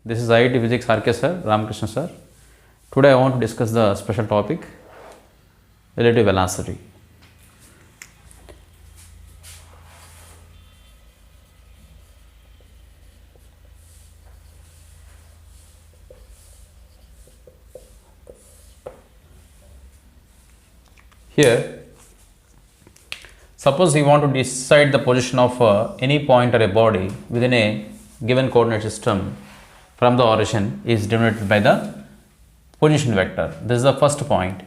This is IIT Physics RK sir, Ramakrishna sir. Today I want to discuss the special topic relative velocity. Here, suppose we want to decide the position of any point or a body within a given coordinate system from the origin is denoted by the position vector. This is the first point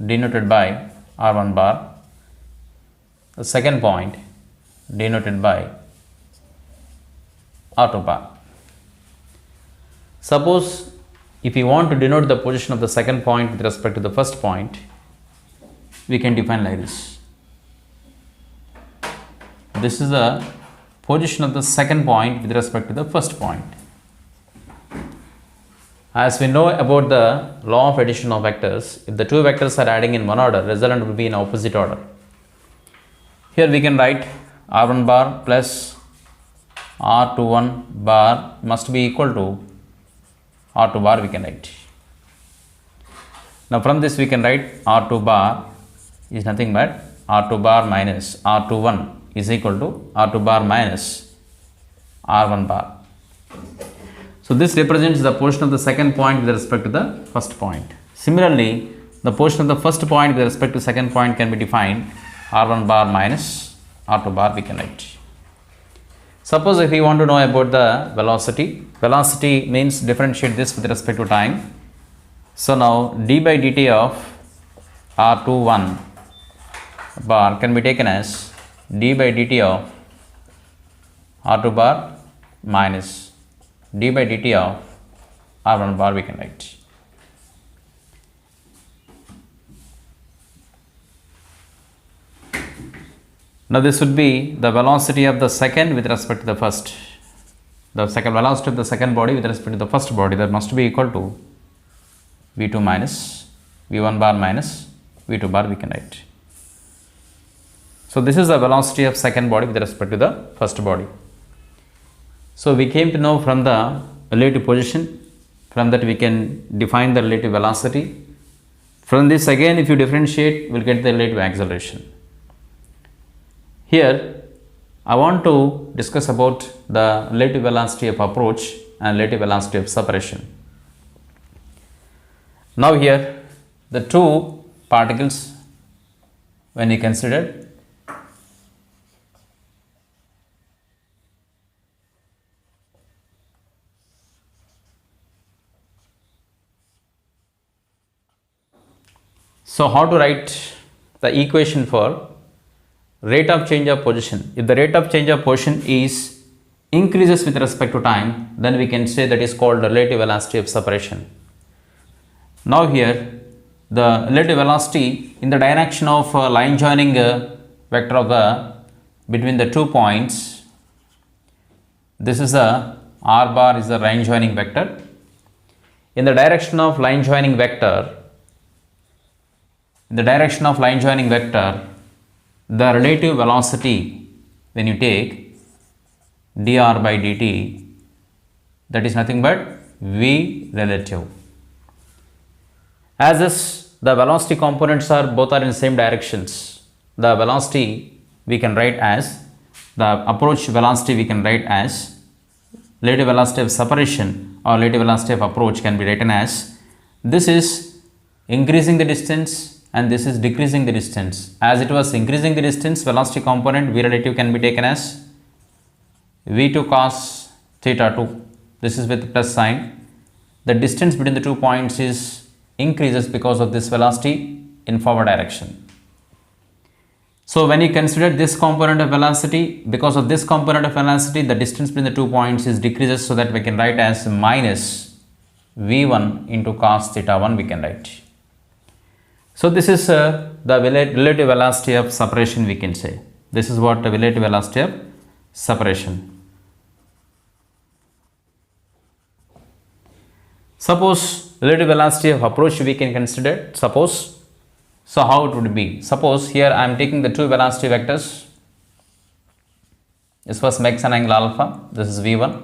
denoted by r1 bar, the second point denoted by r2 bar. Suppose if we want to denote the position of the second point with respect to the first point, we can define like this. This is the position of the second point with respect to the first point. As we know about the law of addition of vectors, if the two vectors are adding in one order, resultant will be in opposite order. Here we can write r1 bar plus r21 bar must be equal to r2 bar we can write. Now from this we can write r2 bar is nothing but r2 bar minus r21 is equal to r2 bar minus r1 bar. So this represents the position of the second point with respect to the first point. Similarly, the position of the first point with respect to second point can be defined r1 bar minus r2 bar we can write. Suppose if we want to know about the velocity, velocity means differentiate this with respect to time. So now d by dt of r21 bar can be taken as d by dt of r2 bar minus d by dt of r1 bar we can write. Now this would be the velocity of the second with respect to the first. The second velocity of the second body with respect to the first body, that must be equal to v2 minus v1 bar minus v2 bar we can write. So this is the velocity of second body with respect to the first body. So we came to know from the relative position, from that we can define the relative velocity. From this again if you differentiate, we will get the relative acceleration. Here I want to discuss about the relative velocity of approach and relative velocity of separation. Now here the two particles when you consider, so how to write the equation for rate of change of position? If the rate of change of position is increases with respect to time, then we can say that is called the relative velocity of separation. Now here the relative velocity in the direction of line joining vector of the between the 2 points, this is a r bar is the line joining vector. In the direction of line joining vector, the relative velocity when you take dr by dt, that is nothing but v relative. As is the velocity components are both are in same directions, the velocity we can write as the approach velocity we can write as relative velocity of separation or relative velocity of approach can be written as this is increasing the distance and this is decreasing the distance. As it was increasing the distance, velocity component v relative can be taken as v2 cos theta 2. This is with plus sign. The distance between the 2 points is increases because of this velocity in forward direction. So when you consider this component of velocity, because of this component of velocity, the distance between the 2 points is decreases, so that we can write as minus v1 into cos theta 1 we can write. So this is the relative velocity of separation we can say. This is what the relative velocity of separation. Suppose relative velocity of approach we can consider. Suppose, so how it would be? Suppose here I am taking the two velocity vectors. This first makes an angle alpha. This is v1.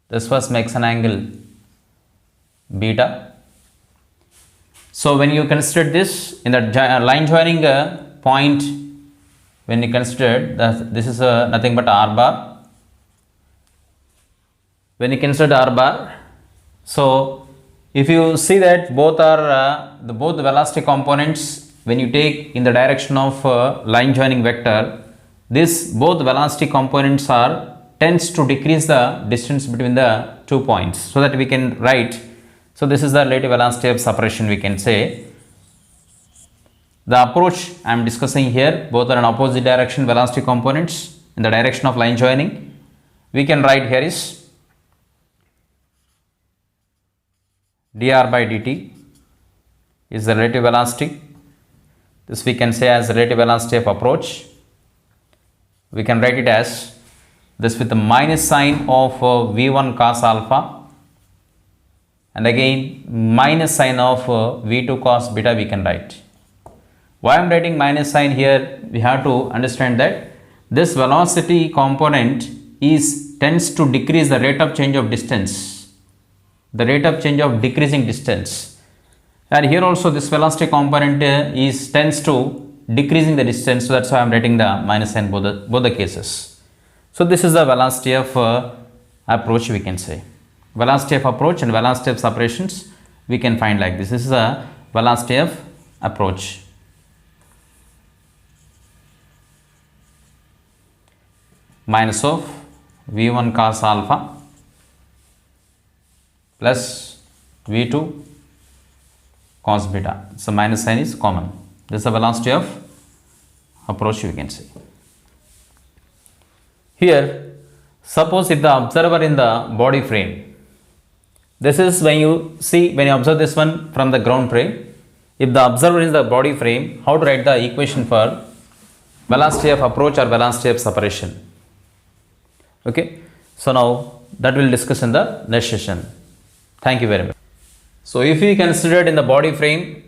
This first makes an angle beta. So when you consider this in the line joining point, when you consider that this is nothing but r bar, when you consider r bar, so if you see that both are both the velocity components, when you take in the direction of line joining vector, this both velocity components are tends to decrease the distance between the 2 points, so that we can write. So this is the relative velocity of separation, we can say. The approach I am discussing here, both are in opposite direction velocity components in the direction of line joining. We can write here is dr by dt is the relative velocity. This we can say as the relative velocity of approach. We can write it as this with the minus sign of v1 cos alpha, and again minus sign of v2 cos beta we can write. Why I am writing minus sign here? We have to understand that this velocity component tends to decrease the rate of change of distance, the rate of change of decreasing distance, and here also this velocity component tends to decreasing the distance, so that's why I am writing the minus sign both the cases. So this is the velocity of approach, we can say. Velocity of approach and velocity of separations we can find like this. This is a velocity of approach. Minus of v1 cos alpha plus v2 cos beta. So minus sign is common. This is the velocity of approach, we can say. Here, suppose if the observer in the body frame, this is when you see, when you observe this one from the ground plane, if the observer is the body frame, how to write the equation for velocity of approach or velocity of separation? Okay, so now that we will discuss in the next session. Thank you very much. So if we consider in the body frame,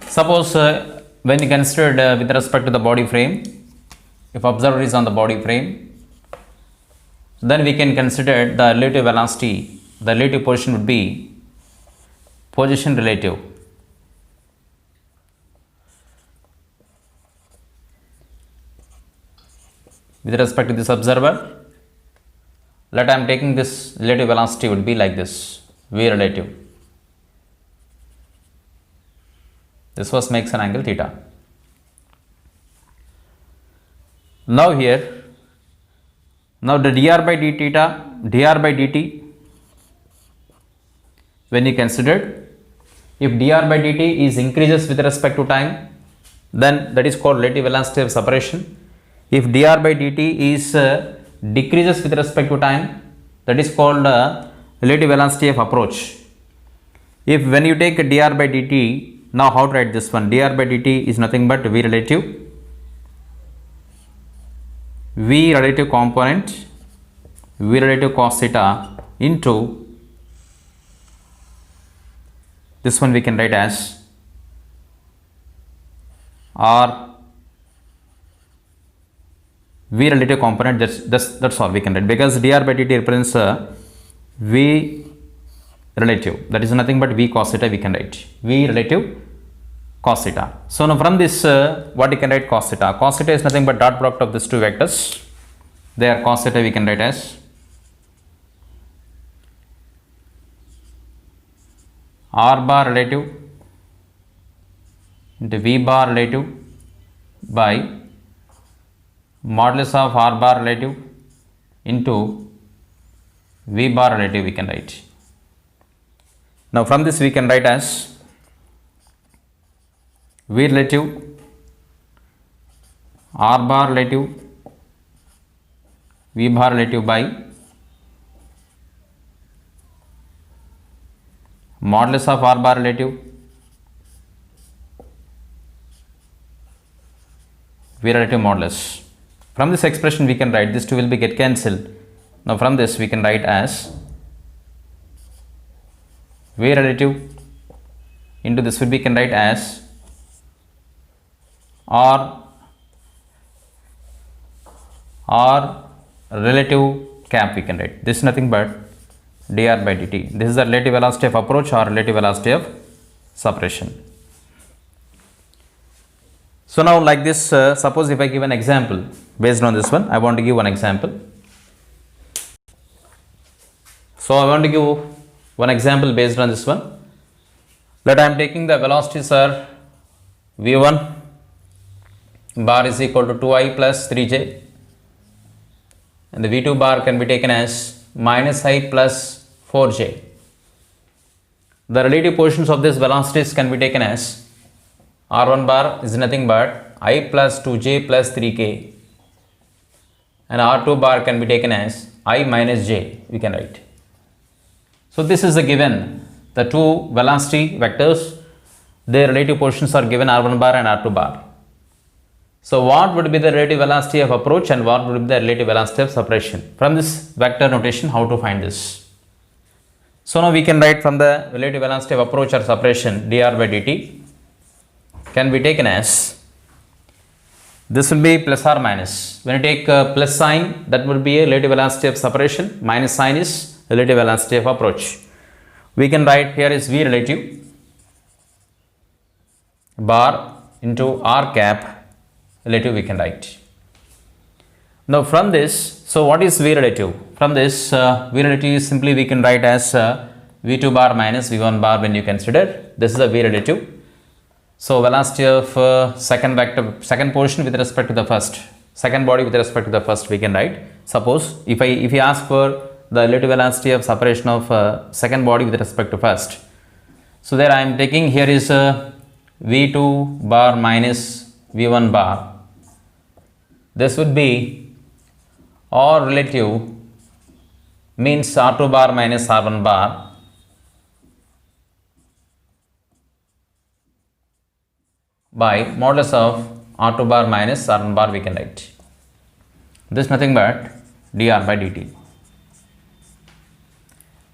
suppose when you consider with respect to the body frame, if observer is on the body frame, then we can consider the relative velocity, the relative position would be position relative. With respect to this observer, let I am taking this relative velocity would be like this, v relative. This first makes an angle theta. Now here, now the dr by d theta, dr by dt, when you considered, if dr by dt is increases with respect to time, then that is called relative velocity of separation. If dr by dt is decreases with respect to time, that is called relative velocity of approach. If when you take dr by dt, now how to write this one? Dr by dt is nothing but v relative component, v relative cos theta into this one we can write as r v relative component. That's all we can write, because dr by dt represents v relative, that is nothing but v cos theta we can write, v relative cos theta. So now from this what you can write cos theta? Cos theta is nothing but dot product of these two vectors. There cos theta we can write as r bar relative into v bar relative by modulus of r bar relative into v bar relative we can write. Now from this we can write as v relative r bar relative v bar relative by modulus of r bar relative v relative modulus. From this expression we can write, this two will be get cancelled. Now from this we can write as V relative into this would be can write as R relative cap we can write. This is nothing but dr by dt. This is the relative velocity of approach or relative velocity of separation. So now like this, suppose if I give an example based on this one, I want to give one example. So I want to give one example based on this one. Let I am taking the velocities are v1 bar is equal to 2i plus 3j, and the v2 bar can be taken as minus I plus 4j. The relative portions of these velocities can be taken as r1 bar is nothing but I plus 2j plus 3k, and r2 bar can be taken as I minus j we can write. So this is a given. The two velocity vectors, their relative portions are given r1 bar and r2 bar. So what would be the relative velocity of approach and what would be the relative velocity of separation? From this vector notation, how to find this? So now we can write from the relative velocity of approach or separation dr by dt can be taken as, this will be plus or minus. When you take a plus sign, that would be a relative velocity of separation, minus sign is relative velocity of approach. We can write here is V relative bar into R cap relative we can write. Now from this, so what is V relative? From this, V relative is simply we can write as V2 bar minus V1 bar when you consider. This is a V relative. So velocity of second vector, second portion with respect to the first, second body with respect to the first we can write. Suppose if you ask for the relative velocity of separation of second body with respect to first, so there I am taking here is V2 bar minus V1 bar. This would be R relative means R2 bar minus R1 bar by modulus of R2 bar minus R1 bar we can write. This is nothing but dr by dt.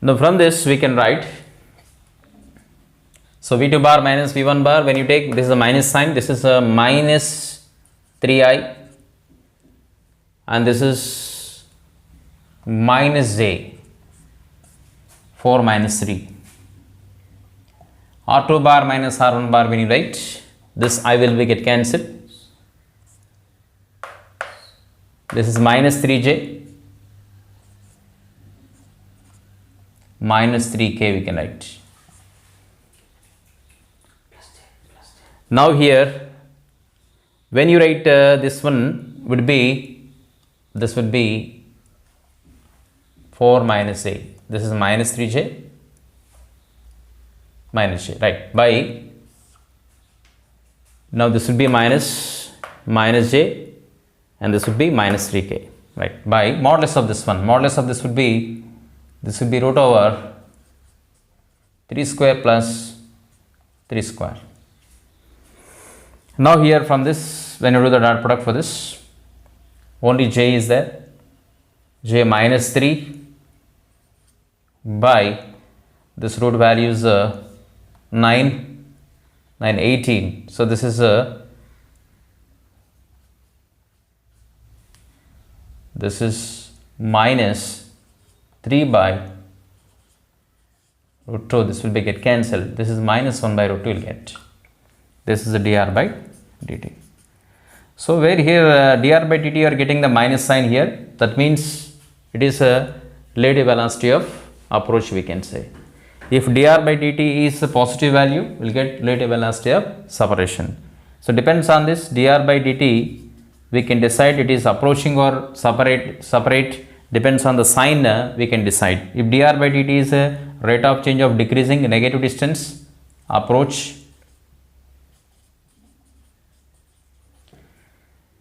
Now from this we can write, so V2 bar minus V1 bar, when you take this is a minus sign, this is a minus 3i and this is minus j, 4 minus 3. R2 bar minus R1 bar when you write, this I will be get cancelled. This is minus 3j minus 3k we can write. Now here when you write this one would be, this would be 4 minus a, this is minus 3j minus j, right, by, now this will be minus j and this would be minus 3k, right, by modulus of this one. Modulus of this would be, this would be root over 3 square plus 3 square. Now here from this, when you do the dot product for this, only j is there, j minus 3 by this root value is 18. So this is this is minus 3 by root 2. This will be get cancelled. This is minus 1 by root 2 will get. This is the dr by dt. So where here dr by dt you are getting the minus sign here, that means it is a relative velocity of approach we can say. If dr by dt is a positive value, we will get relative velocity of separation. So depends on this dr by dt, we can decide it is approaching or separate depends on the sign we can decide. If dr by dt is a rate of change of decreasing negative distance approach,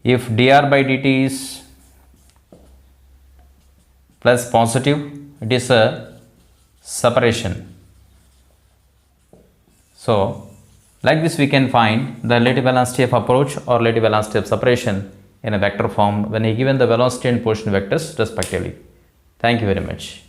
if dr by dt is plus positive, it is a separation. So like this we can find the relative velocity of approach or relative velocity of separation in a vector form when given the velocity and portion vectors respectively. Thank you very much.